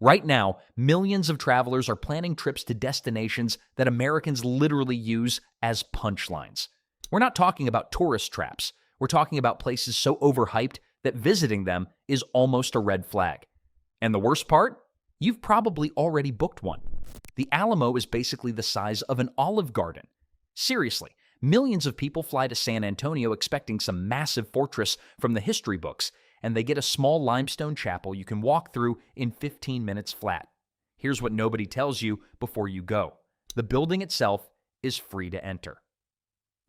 Right now, millions of travelers are planning trips to destinations that Americans literally use as punchlines. We're not talking about tourist traps. We're talking about places so overhyped that visiting them is almost a red flag. And the worst part? You've probably already booked one. The Alamo is basically the size of an Olive Garden. Seriously, millions of people fly to San Antonio expecting some massive fortress from the history books, and they get a small limestone chapel you can walk through in 15 minutes flat. Here's what nobody tells you before you go. The building itself is free to enter.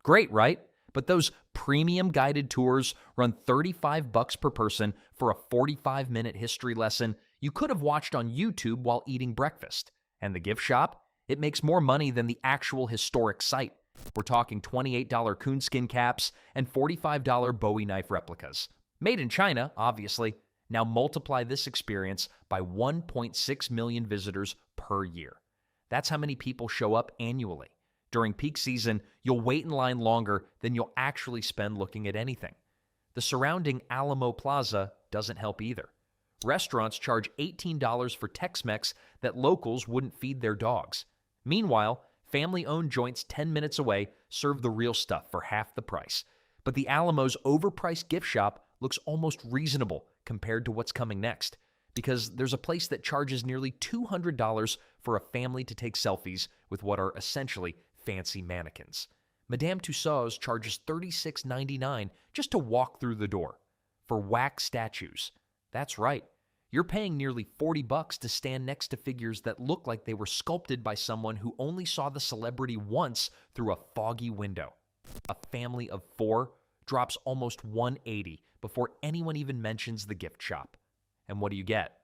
Great, right? But those premium guided tours run $35 per person for a 45-minute history lesson you could have watched on YouTube while eating breakfast. And the gift shop? It makes more money than the actual historic site. We're talking $28 coonskin caps and $45 Bowie knife replicas. Made in China, obviously. Now multiply this experience by 1.6 million visitors per year. That's how many people show up annually. During peak season, you'll wait in line longer than you'll actually spend looking at anything. The surrounding Alamo Plaza doesn't help either. Restaurants charge $18 for Tex-Mex that locals wouldn't feed their dogs. Meanwhile, family-owned joints 10 minutes away serve the real stuff for half the price. But the Alamo's overpriced gift shop looks almost reasonable compared to what's coming next, because there's a place that charges nearly $200 for a family to take selfies with what are essentially fancy mannequins. Madame Tussauds charges $36.99 just to walk through the door. For wax statues. That's right. You're paying nearly $40 to stand next to figures that look like they were sculpted by someone who only saw the celebrity once through a foggy window. A family of 4 drops almost $180 before anyone even mentions the gift shop. And what do you get?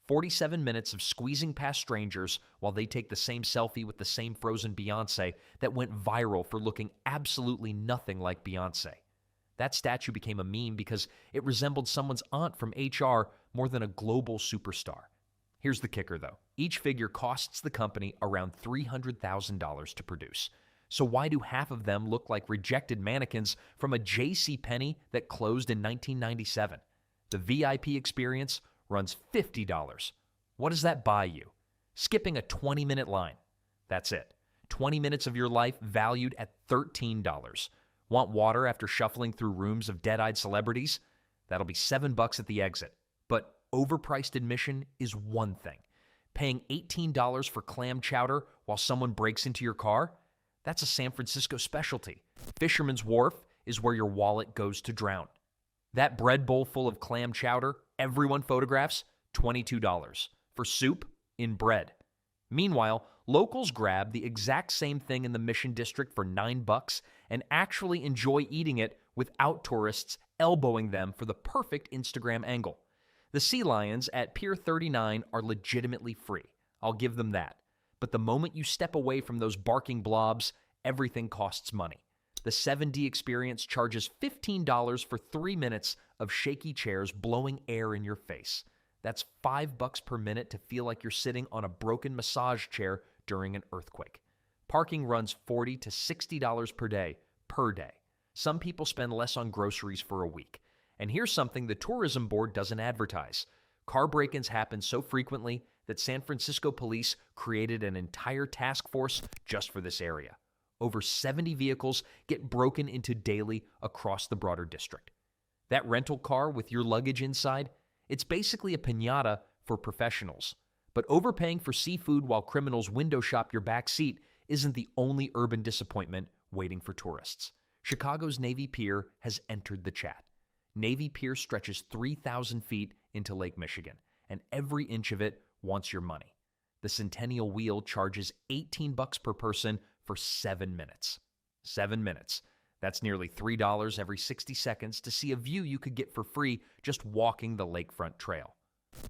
47 minutes of squeezing past strangers while they take the same selfie with the same frozen Beyoncé that went viral for looking absolutely nothing like Beyoncé. That statue became a meme because it resembled someone's aunt from HR more than a global superstar. Here's the kicker, though. Each figure costs the company around $300,000 to produce. So why do half of them look like rejected mannequins from a JCPenney that closed in 1997? The VIP experience runs $50. What does that buy you? Skipping a 20-minute line. That's it. 20 minutes of your life valued at $13. Want water after shuffling through rooms of dead-eyed celebrities? That'll be $7 at the exit. But overpriced admission is one thing. Paying $18 for clam chowder while someone breaks into your car? That's a San Francisco specialty. Fisherman's Wharf is where your wallet goes to drown. That bread bowl full of clam chowder everyone photographs, $22. For soup, in bread. Meanwhile, locals grab the exact same thing in the Mission District for $9 and actually enjoy eating it without tourists elbowing them for the perfect Instagram angle. The sea lions at Pier 39 are legitimately free. I'll give them that. But the moment you step away from those barking blobs, everything costs money. The 7D experience charges $15 for 3 minutes of shaky chairs blowing air in your face. That's $5 per minute to feel like you're sitting on a broken massage chair during an earthquake. Parking runs $40 to $60 per day. Some people spend less on groceries for a week. And here's something the tourism board doesn't advertise. Car break-ins happen so frequently that San Francisco police created an entire task force just for this area. Over 70 vehicles get broken into daily across the broader district. That rental car with your luggage inside, it's basically a piñata for professionals. But overpaying for seafood while criminals window shop your back seat isn't the only urban disappointment waiting for tourists. Chicago's Navy Pier has entered the chat. Navy Pier stretches 3,000 feet into Lake Michigan, and every inch of it wants your money. The Centennial Wheel charges $18 per person for 7 minutes. 7 minutes. That's nearly $3 every 60 seconds to see a view you could get for free just walking the lakefront trail.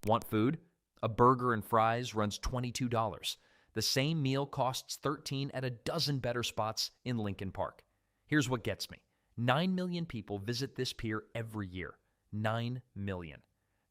Want food? A burger and fries runs $22. The same meal costs $13 at a dozen better spots in Lincoln Park. Here's what gets me. 9 million people visit this pier every year. 9 million.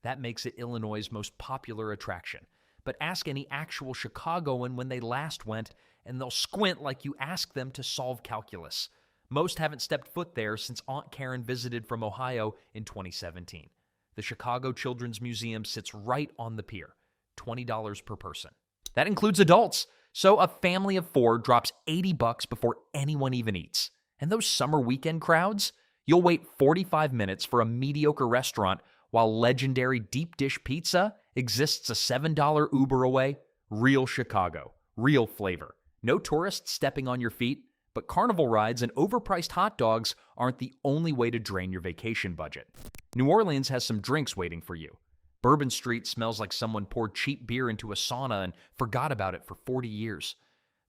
That makes it Illinois' most popular attraction. But ask any actual Chicagoan when they last went, and they'll squint like you asked them to solve calculus. Most haven't stepped foot there since Aunt Karen visited from Ohio in 2017. The Chicago Children's Museum sits right on the pier. $20 per person. That includes adults. So a family of 4 drops $80 before anyone even eats. And those summer weekend crowds? You'll wait 45 minutes for a mediocre restaurant while legendary deep dish pizza exists a $7 Uber away. Real Chicago. Real flavor. No tourists stepping on your feet, but carnival rides and overpriced hot dogs aren't the only way to drain your vacation budget. New Orleans has some drinks waiting for you. Bourbon Street smells like someone poured cheap beer into a sauna and forgot about it for 40 years.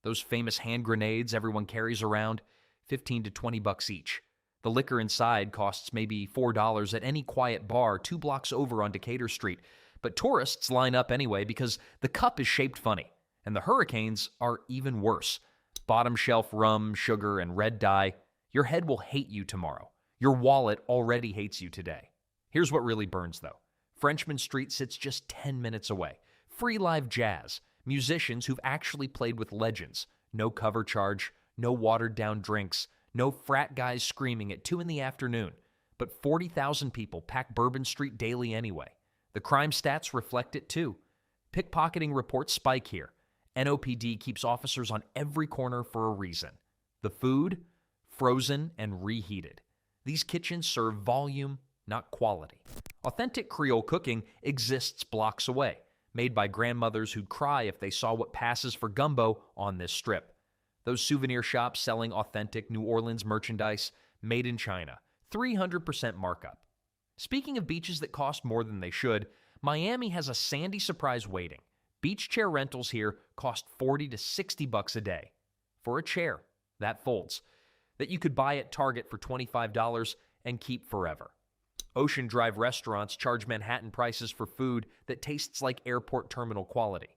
Those famous hand grenades everyone carries around, $15 to $20 each. The liquor inside costs maybe $4 at any quiet bar 2 blocks over on Decatur Street, but tourists line up anyway because the cup is shaped funny, and the hurricanes are even worse. Bottom shelf rum, sugar, and red dye. Your head will hate you tomorrow. Your wallet already hates you today. Here's what really burns, though. Frenchman Street sits just 10 minutes away. Free live jazz, musicians who've actually played with legends. No cover charge, no watered-down drinks, no frat guys screaming at 2 in the afternoon. But 40,000 people pack Bourbon Street daily anyway. The crime stats reflect it too. Pickpocketing reports spike here. NOPD keeps officers on every corner for a reason. The food? Frozen and reheated. These kitchens serve volume, not quality. Authentic Creole cooking exists blocks away, made by grandmothers who'd cry if they saw what passes for gumbo on this strip. Those souvenir shops selling authentic New Orleans merchandise, made in China, 300% markup. Speaking of beaches that cost more than they should, Miami has a sandy surprise waiting. Beach chair rentals here cost $40 to $60 a day. For a chair, that folds, that you could buy at Target for $25 and keep forever. Ocean Drive restaurants charge Manhattan prices for food that tastes like airport terminal quality.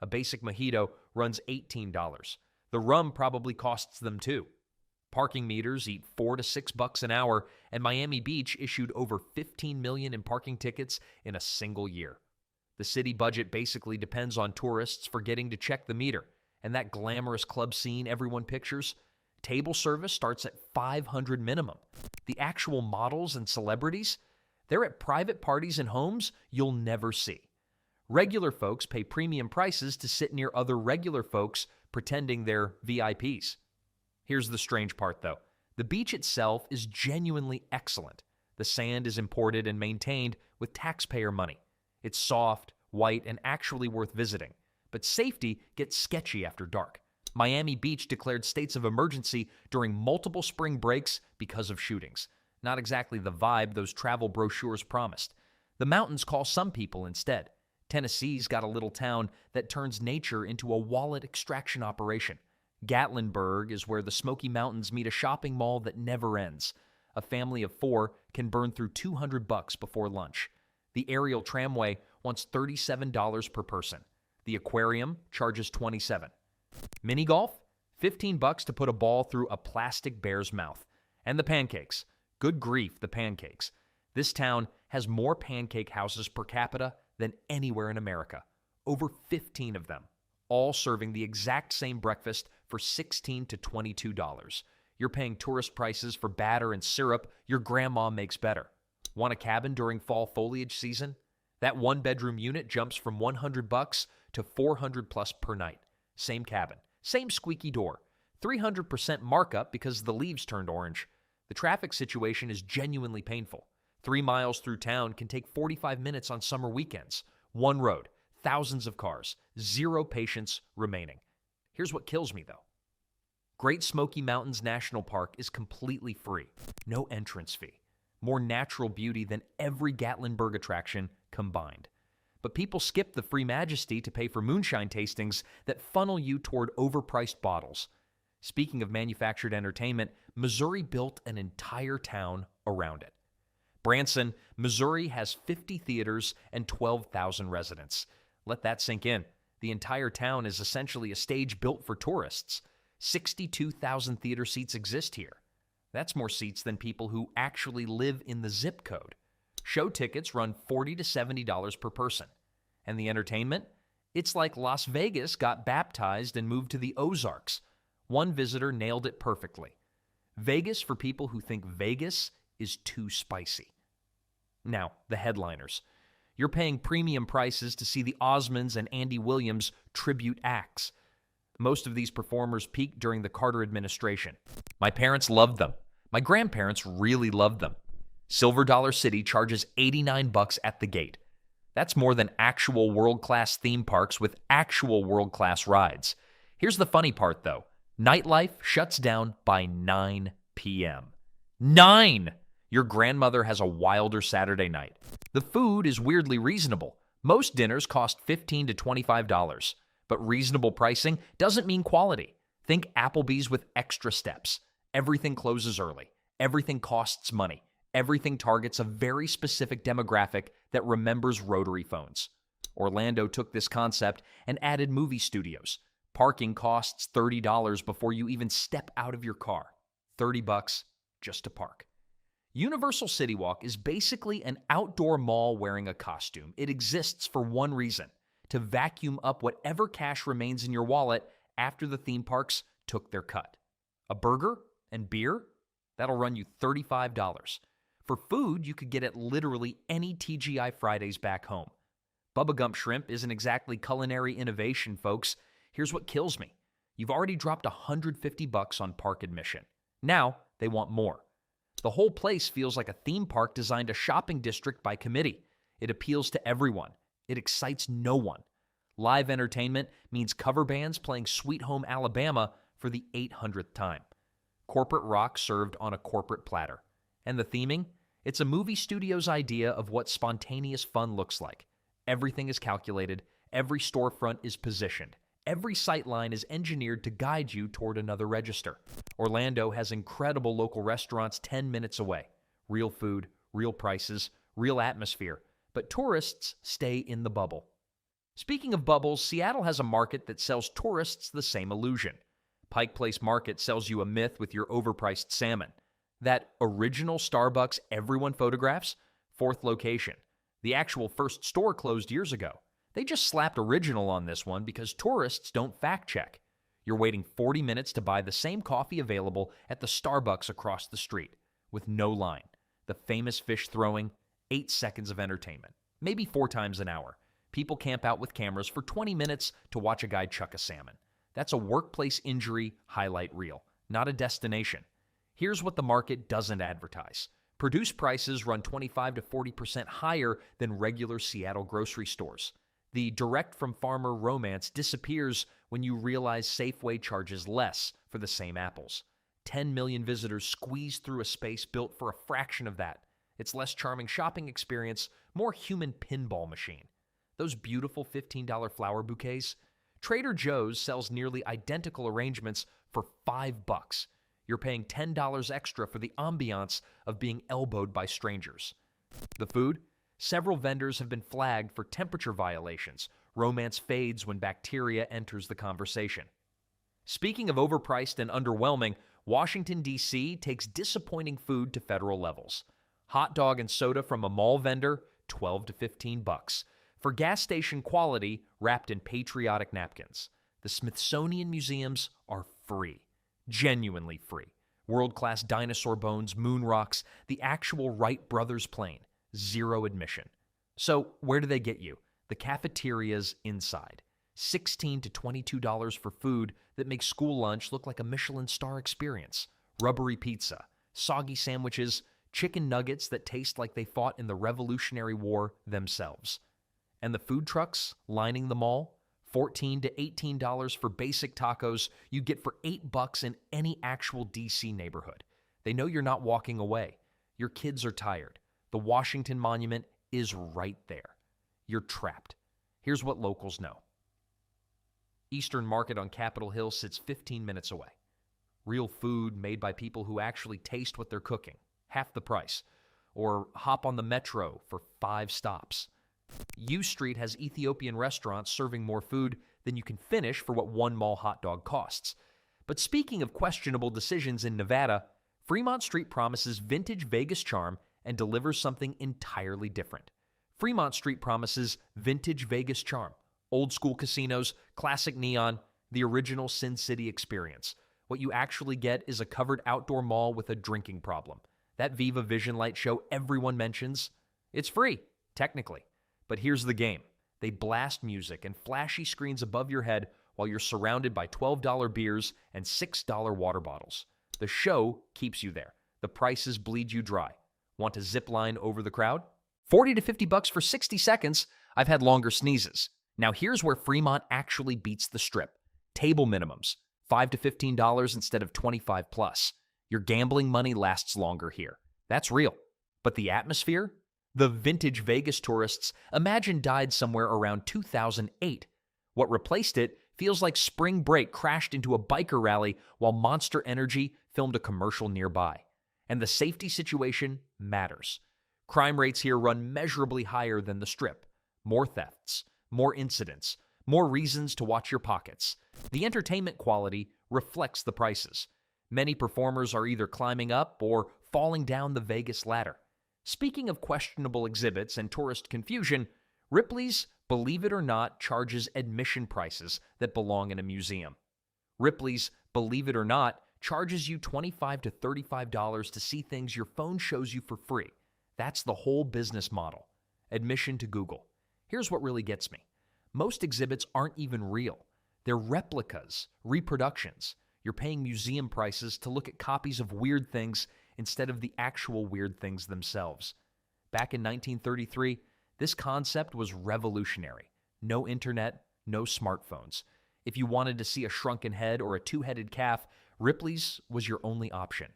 A basic mojito runs $18. The rum probably costs them too. Parking meters eat $4 to $6 an hour, and Miami Beach issued over $15 million in parking tickets in a single year. The city budget basically depends on tourists forgetting to check the meter, and that glamorous club scene everyone pictures. Table service starts at $500 minimum. The actual models and celebrities, they're at private parties and homes you'll never see. Regular folks pay premium prices to sit near other regular folks pretending they're VIPs. Here's the strange part, though. The beach itself is genuinely excellent. The sand is imported and maintained with taxpayer money. It's soft, white, and actually worth visiting. But safety gets sketchy after dark. Miami Beach declared states of emergency during multiple spring breaks because of shootings. Not exactly the vibe those travel brochures promised. The mountains call some people instead. Tennessee's got a little town that turns nature into a wallet extraction operation. Gatlinburg is where the Smoky Mountains meet a shopping mall that never ends. A family of 4 can burn through $200 before lunch. The aerial tramway wants $37 per person. The aquarium charges $27. Mini golf? $15 to put a ball through a plastic bear's mouth. And the pancakes. Good grief, the pancakes. This town has more pancake houses per capita than anywhere in America. Over 15 of them, all serving the exact same breakfast for $16 to $22. You're paying tourist prices for batter and syrup your grandma makes better. Want a cabin during fall foliage season? That 1-bedroom unit jumps from $100 to $400+ per night. Same cabin, same squeaky door, 300% markup because the leaves turned orange. The traffic situation is genuinely painful. 3 miles through town can take 45 minutes on summer weekends. One road, thousands of cars, 0 patients remaining. Here's what kills me, though. Great Smoky Mountains National Park is completely free. No entrance fee. More natural beauty than every Gatlinburg attraction combined. But people skip the free majesty to pay for moonshine tastings that funnel you toward overpriced bottles. Speaking of manufactured entertainment, Missouri built an entire town around it. Branson, Missouri has 50 theaters and 12,000 residents. Let that sink in. The entire town is essentially a stage built for tourists. 62,000 theater seats exist here. That's more seats than people who actually live in the zip code. Show tickets run $40 to $70 per person. And the entertainment? It's like Las Vegas got baptized and moved to the Ozarks. One visitor nailed it perfectly. Vegas for people who think Vegas is too spicy. Now, the headliners. You're paying premium prices to see the Osmonds and Andy Williams tribute acts. Most of these performers peaked during the Carter administration. My parents loved them. My grandparents really loved them. Silver Dollar City charges $89 at the gate. That's more than actual world-class theme parks with actual world-class rides. Here's the funny part, though. Nightlife shuts down by 9 p.m. 9! Your grandmother has a wilder Saturday night. The food is weirdly reasonable. Most dinners cost $15 to $25. But reasonable pricing doesn't mean quality. Think Applebee's with extra steps. Everything closes early. Everything costs money. Everything targets a very specific demographic that remembers rotary phones. Orlando took this concept and added movie studios. Parking costs $30 before you even step out of your car. $30 just to park. Universal City Walk is basically an outdoor mall wearing a costume. It exists for one reason: to vacuum up whatever cash remains in your wallet after the theme parks took their cut. A burger and beer? That'll run you $35. For food, you could get at literally any TGI Fridays back home. Bubba Gump Shrimp isn't exactly culinary innovation, folks. Here's what kills me. You've already dropped $150 on park admission. Now, they want more. The whole place feels like a theme park designed a shopping district by committee. It appeals to everyone. It excites no one. Live entertainment means cover bands playing Sweet Home Alabama for the 800th time. Corporate rock served on a corporate platter. And the theming? It's a movie studio's idea of what spontaneous fun looks like. Everything is calculated. Every storefront is positioned. Every sightline is engineered to guide you toward another register. Orlando has incredible local restaurants 10 minutes away. Real food, real prices, real atmosphere. But tourists stay in the bubble. Speaking of bubbles, Seattle has a market that sells tourists the same illusion. Pike Place Market sells you a myth with your overpriced salmon. That original Starbucks everyone photographs? 4th location. The actual first store closed years ago. They just slapped original on this one because tourists don't fact check. You're waiting 40 minutes to buy the same coffee available at the Starbucks across the street, with no line. The famous fish throwing, 8 seconds of entertainment, maybe 4 times an hour. People camp out with cameras for 20 minutes to watch a guy chuck a salmon. That's a workplace injury highlight reel, not a destination. Here's what the market doesn't advertise. Produced prices run 25 to 40% higher than regular Seattle grocery stores. The direct-from-farmer romance disappears when you realize Safeway charges less for the same apples. 10 million visitors squeeze through a space built for a fraction of that. It's less charming shopping experience, more human pinball machine. Those beautiful $15 flower bouquets? Trader Joe's sells nearly identical arrangements for $5. You're paying $10 extra for the ambiance of being elbowed by strangers. The food? Several vendors have been flagged for temperature violations. Romance fades when bacteria enters the conversation. Speaking of overpriced and underwhelming, Washington, D.C. takes disappointing food to federal levels. Hot dog and soda from a mall vendor, $12 to $15. For gas station quality, wrapped in patriotic napkins. The Smithsonian museums are free. Genuinely free. World-class dinosaur bones, moon rocks, the actual Wright brothers plane. 0 admission. So where do they get you? The cafeterias inside. $16 to $22 for food that makes school lunch look like a Michelin star experience. Rubbery pizza, soggy sandwiches, chicken nuggets that taste like they fought in the Revolutionary War themselves. And the food trucks lining the mall? $14 to $18 for basic tacos you get for $8 in any actual DC neighborhood. They know you're not walking away. Your kids are tired. The Washington Monument is right there. You're trapped. Here's what locals know. Eastern Market on Capitol Hill sits 15 minutes away. Real food made by people who actually taste what they're cooking, half the price. Or hop on the metro for 5 stops. U Street has Ethiopian restaurants serving more food than you can finish for what one mall hot dog costs. But speaking of questionable decisions in Nevada, Fremont Street promises vintage Vegas charm and delivers something entirely different. Fremont Street promises vintage Vegas charm, old school casinos, classic neon, the original Sin City experience. What you actually get is a covered outdoor mall with a drinking problem. That Viva Vision Light show everyone mentions, it's free, technically. But here's the game. They blast music and flashy screens above your head while you're surrounded by $12 beers and $6 water bottles. The show keeps you there. The prices bleed you dry. Want to zip line over the crowd? 40 to 50 bucks for 60 seconds. I've had longer sneezes. Now here's where Fremont actually beats the Strip. Table minimums, $5 to $15 instead of 25 plus. Your gambling money lasts longer here. That's real. But the atmosphere? The vintage Vegas tourists imagine died somewhere around 2008. What replaced it feels like spring break crashed into a biker rally while Monster Energy filmed a commercial nearby. And the safety situation matters. Crime rates here run measurably higher than the Strip. More thefts, more incidents, more reasons to watch your pockets. The entertainment quality reflects the prices. Many performers are either climbing up or falling down the Vegas ladder. Speaking of questionable exhibits and tourist confusion, Ripley's, believe it or not, charges admission prices that belong in a museum. Ripley's, believe it or not, charges you $25 to $35 to see things your phone shows you for free. That's the whole business model. Admission to Google. Here's what really gets me. Most exhibits aren't even real. They're replicas, reproductions. You're paying museum prices to look at copies of weird things instead of the actual weird things themselves. Back in 1933, this concept was revolutionary. No internet, no smartphones. If you wanted to see a shrunken head or a two-headed calf, Ripley's was your only option.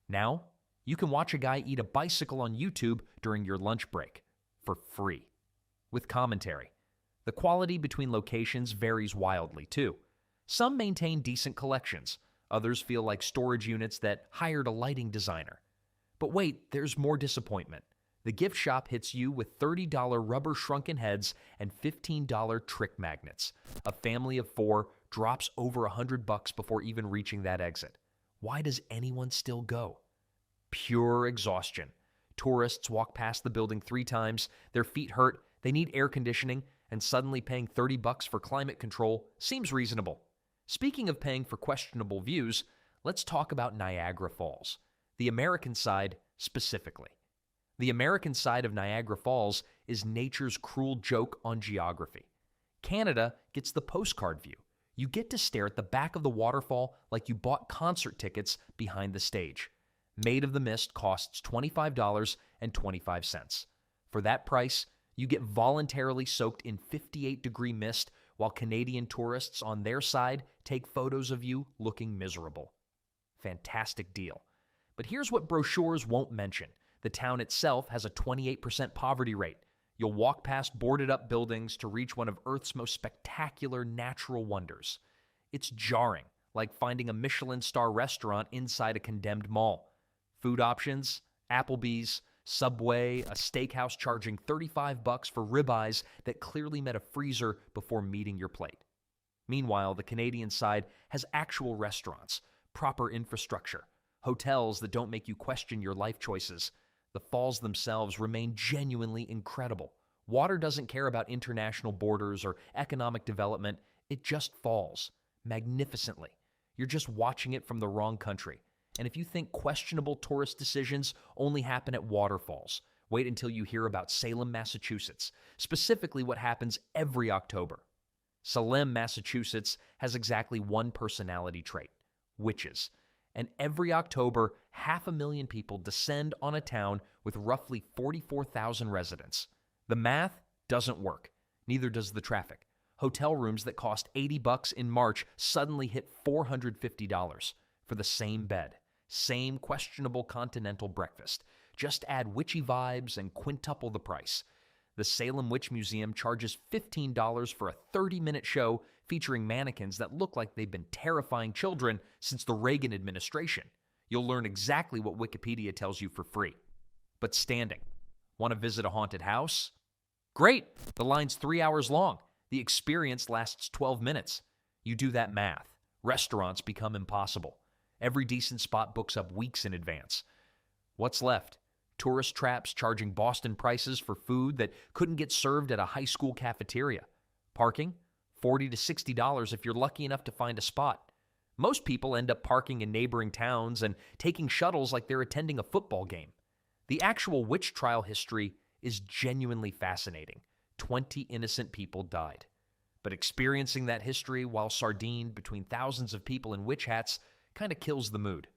Now, you can watch a guy eat a bicycle on YouTube during your lunch break for free, with commentary. The quality between locations varies wildly, too. Some maintain decent collections. Others feel like storage units that hired a lighting designer. But wait, there's more disappointment. The gift shop hits you with $30 rubber shrunken heads and $15 trick magnets. A family of 4 drops over $100 before even reaching that exit. Why does anyone still go? Pure exhaustion. Tourists walk past the building 3 times, their feet hurt, they need air conditioning, and suddenly paying $30 for climate control seems reasonable. Speaking of paying for questionable views, let's talk about Niagara Falls. The American side specifically. The American side of Niagara Falls is nature's cruel joke on geography. Canada gets the postcard view. You get to stare at the back of the waterfall like you bought concert tickets behind the stage. Made of the Mist costs $25.25. For that price, you get voluntarily soaked in 58-degree mist while Canadian tourists on their side take photos of you looking miserable. Fantastic deal. But here's what brochures won't mention. The town itself has a 28% poverty rate. You'll walk past boarded-up buildings to reach one of Earth's most spectacular natural wonders. It's jarring, like finding a Michelin star restaurant inside a condemned mall. Food options, Applebee's, Subway, a steakhouse charging $35 for ribeyes that clearly met a freezer before meeting your plate. Meanwhile, the Canadian side has actual restaurants, proper infrastructure, hotels that don't make you question your life choices. The falls themselves remain genuinely incredible. Water doesn't care about international borders or economic development. It just falls, magnificently. You're just watching it from the wrong country. And if you think questionable tourist decisions only happen at waterfalls, wait until you hear about Salem, Massachusetts, specifically what happens every October. Salem, Massachusetts has exactly one personality trait: witches. And every October, 500,000 people descend on a town with roughly 44,000 residents. The math doesn't work. Neither does the traffic. Hotel rooms that cost $80 in March suddenly hit $450 for the same bed. Same questionable continental breakfast. Just add witchy vibes and quintuple the price. The Salem Witch Museum charges $15 for a 30-minute show featuring mannequins that look like they've been terrifying children since the Reagan administration. You'll learn exactly what Wikipedia tells you for free. But standing. Want to visit a haunted house? Great! The line's 3 hours long. The experience lasts 12 minutes. You do that math. Restaurants become impossible. Every decent spot books up weeks in advance. What's left? Tourist traps charging Boston prices for food that couldn't get served at a high school cafeteria. Parking? $40 to $60 if you're lucky enough to find a spot. Most people end up parking in neighboring towns and taking shuttles like they're attending a football game. The actual witch trial history is genuinely fascinating. 20 innocent people died. But experiencing that history while sardined between thousands of people in witch hats kind of kills the mood.